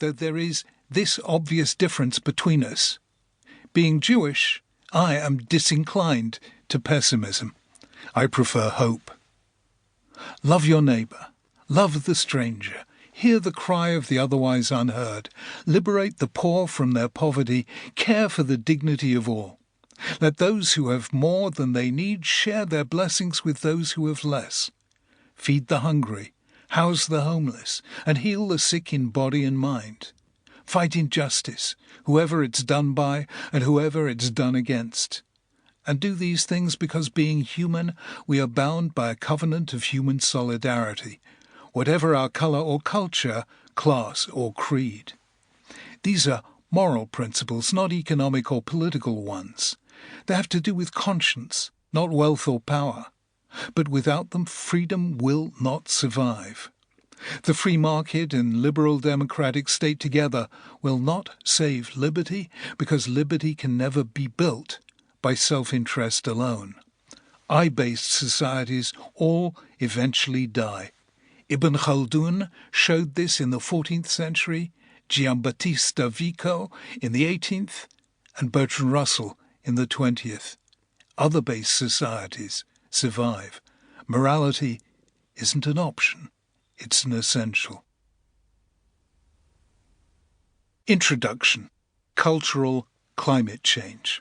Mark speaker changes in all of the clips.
Speaker 1: that there is this obvious difference between us. Being Jewish, I am disinclined to pessimism. I prefer hope. Love your neighbour. Love the stranger. Hear the cry of the otherwise unheard. Liberate the poor from their poverty. Care for the dignity of all. Let those who have more than they need share their blessings with those who have less. Feed the hungry, house the homeless, and heal the sick in body and mind. Fight injustice, whoever it's done by and whoever it's done against. And do these things because, being human, we are bound by a covenant of human solidarity, whatever our colour or culture, class or creed. These are moral principles, not economic or political ones. They have to do with conscience, not wealth or power. But without them, freedom will not survive. The free market and liberal democratic state together will not save liberty, because liberty can never be built by self-interest alone. I-based societies all eventually die. Ibn Khaldun showed this in the 14th century, Giambattista Vico in the 18th, and Bertrand Russell in the 20th. Other based societies survive. Morality isn't an option, it's an essential. Introduction. Cultural climate change.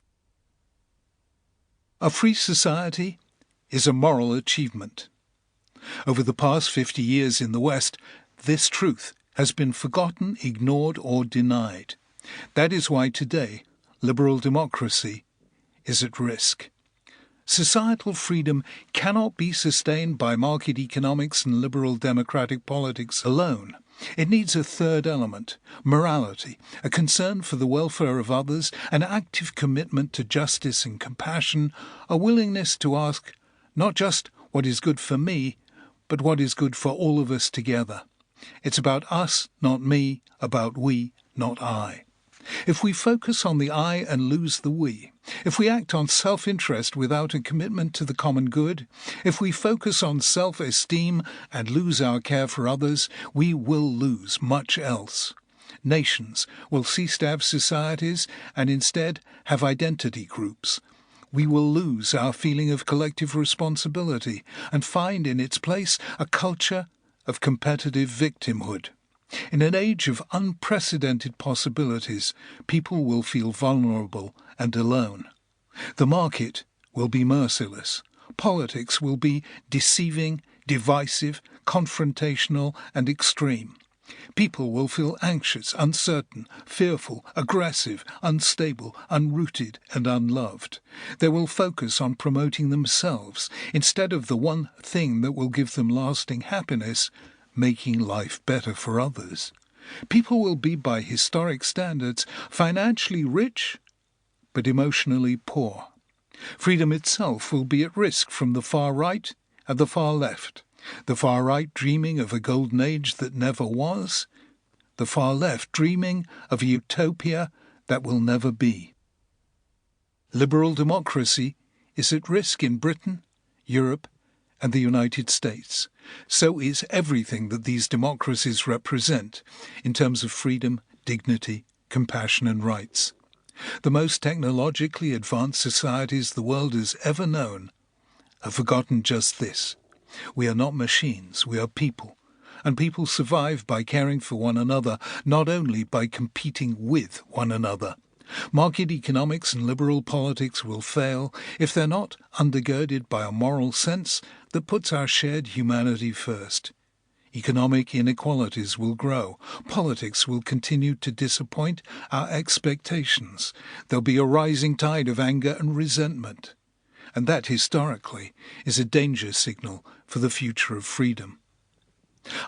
Speaker 1: A free society is a moral achievement. Over the past 50 years in the West, this truth has been forgotten, ignored, or denied. That is why today liberal democracy is at risk. Societal freedom cannot be sustained by market economics and liberal democratic politics alone. It needs a third element, morality, a concern for the welfare of others, an active commitment to justice and compassion, a willingness to ask not just what is good for me, but what is good for all of us together. It's about us, not me, about we, not I. If we focus on the I and lose the we, if we act on self-interest without a commitment to the common good, if we focus on self-esteem and lose our care for others, we will lose much else. Nations will cease to have societies and instead have identity groups. We will lose our feeling of collective responsibility and find in its place a culture of competitive victimhood. In an age of unprecedented possibilities, people will feel vulnerable and alone. The market will be merciless. Politics will be deceiving, divisive, confrontational, and extreme. People will feel anxious, uncertain, fearful, aggressive, unstable, unrooted, and unloved. They will focus on promoting themselves instead of the one thing that will give them lasting happiness, making life better for others. People will be, by historic standards, financially rich, but emotionally poor. Freedom itself will be at risk from the far right and the far left. The far right dreaming of a golden age that never was, the far left dreaming of a utopia that will never be. Liberal democracy is at risk in Britain, Europe, and the United States. So is everything that these democracies represent in terms of freedom, dignity, compassion, and rights. The most technologically advanced societies the world has ever known have forgotten just this. We are not machines, we are people, and people survive by caring for one another, not only by competing with one another. Market economics and liberal politics will fail if they're not undergirded by a moral sense that puts our shared humanity first. Economic inequalities will grow. Politics will continue to disappoint our expectations. There'll be a rising tide of anger and resentment. And that, historically, is a danger signal for the future of freedom.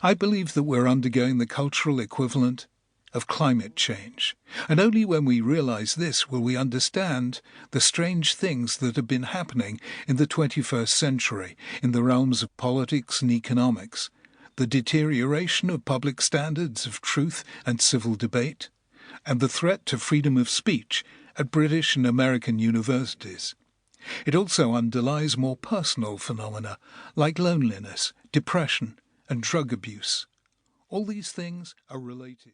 Speaker 1: I believe that we're undergoing the cultural equivalent of climate change, and only when we realize this will we understand the strange things that have been happening in the 21st century in the realms of politics and economics, the deterioration of public standards of truth and civil debate, and the threat to freedom of speech at British and American universities. It also underlies more personal phenomena like loneliness, depression, and drug abuse. All these things are related.